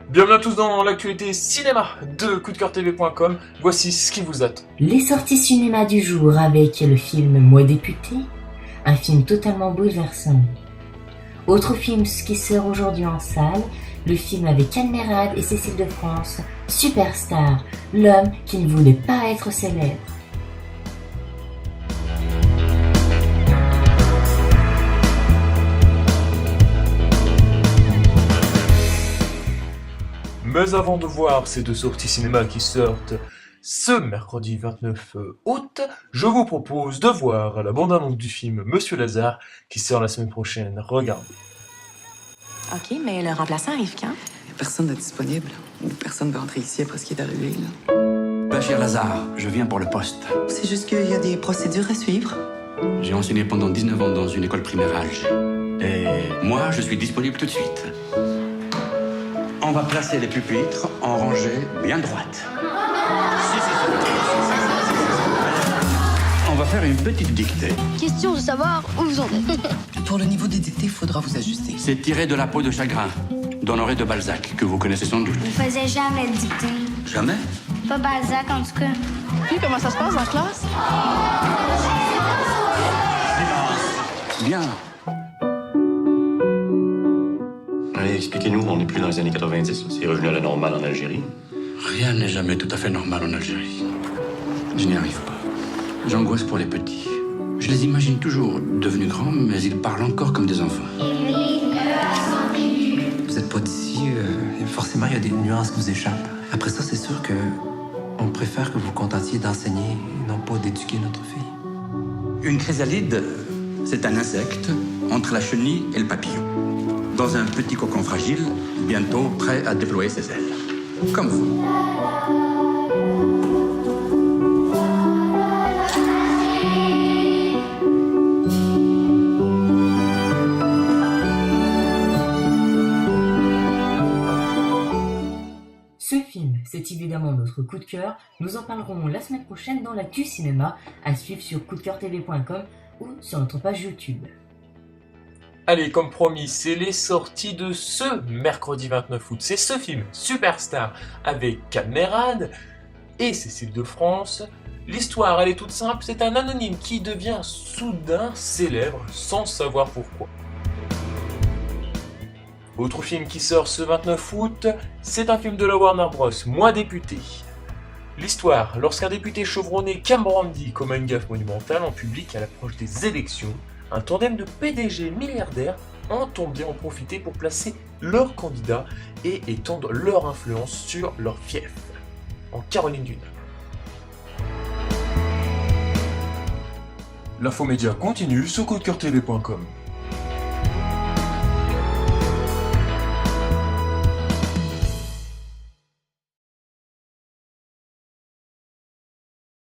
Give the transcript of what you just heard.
Bienvenue à tous dans l'actualité cinéma de coupdecoeurtv.com. Voici ce qui vous attend. Les sorties cinéma du jour avec le film Moi député, un film totalement bouleversant. Autre film qui sort aujourd'hui en salle, le film avec Anne Mérade et Cécile de France, Superstar, l'homme qui ne voulait pas être célèbre. Mais avant de voir ces deux sorties cinéma qui sortent ce mercredi 29 août, je vous propose de voir la bande-annonce du film Monsieur Lazare qui sort la semaine prochaine. Regardez. OK, mais le remplaçant arrive quand? Personne n'est disponible. Ou personne va entrer ici après ce qui est arrivé, là. Ben, cher Lazare, je viens pour le poste. C'est juste qu'il y a des procédures à suivre. J'ai enseigné pendant 19 ans dans une école primaire à Alger. Et moi, je suis disponible tout de suite. On va placer les pupitres en rangée bien droite. On va faire une petite dictée. Question de savoir où vous en êtes. Pour le niveau des dictées, il faudra vous ajuster. C'est tiré de La peau de chagrin, d'Honoré de Balzac, que vous connaissez sans doute. Vous faisiez jamais de dictée. Jamais? Pas Balzac, en tout cas. Puis comment ça se passe en classe? Bien. Allez, expliquez-nous, on n'est plus dans les années 90, là. C'est revenu à la normale en Algérie. Rien n'est jamais tout à fait normal en Algérie. Je n'y arrive pas. J'angoisse pour les petits. Je les imagine toujours devenus grands, mais ils parlent encore comme des enfants. Vous êtes pas d'ici, forcément, il y a des nuances qui vous échappent. Après ça, c'est sûr que on préfère que vous contentiez d'enseigner et non pas d'éduquer notre fille. Une chrysalide, c'est un insecte entre la chenille et le papillon. Dans un petit cocon fragile, bientôt prêt à déployer ses ailes. Comme vous. Ce film, c'est évidemment notre coup de cœur. Nous en parlerons la semaine prochaine dans l'actu cinéma, à suivre sur coupdecoeurtv.com ou sur notre page YouTube. Allez, comme promis, c'est les sorties de ce mercredi 29 août. C'est ce film, Superstar, avec Anne Mérade et Cécile de France. L'histoire, elle est toute simple, c'est un anonyme qui devient soudain célèbre sans savoir pourquoi. Autre film qui sort ce 29 août, c'est un film de la Warner Bros, Moi député. L'histoire, lorsqu'un député chevronné Cambrandy commet une gaffe monumentale en public à l'approche des élections, un tandem de PDG milliardaires entend bien en profiter pour placer leurs candidats et étendre leur influence sur leur fief, en Caroline du Nord. L'infomédia continue sur coupdecoeurtv.com.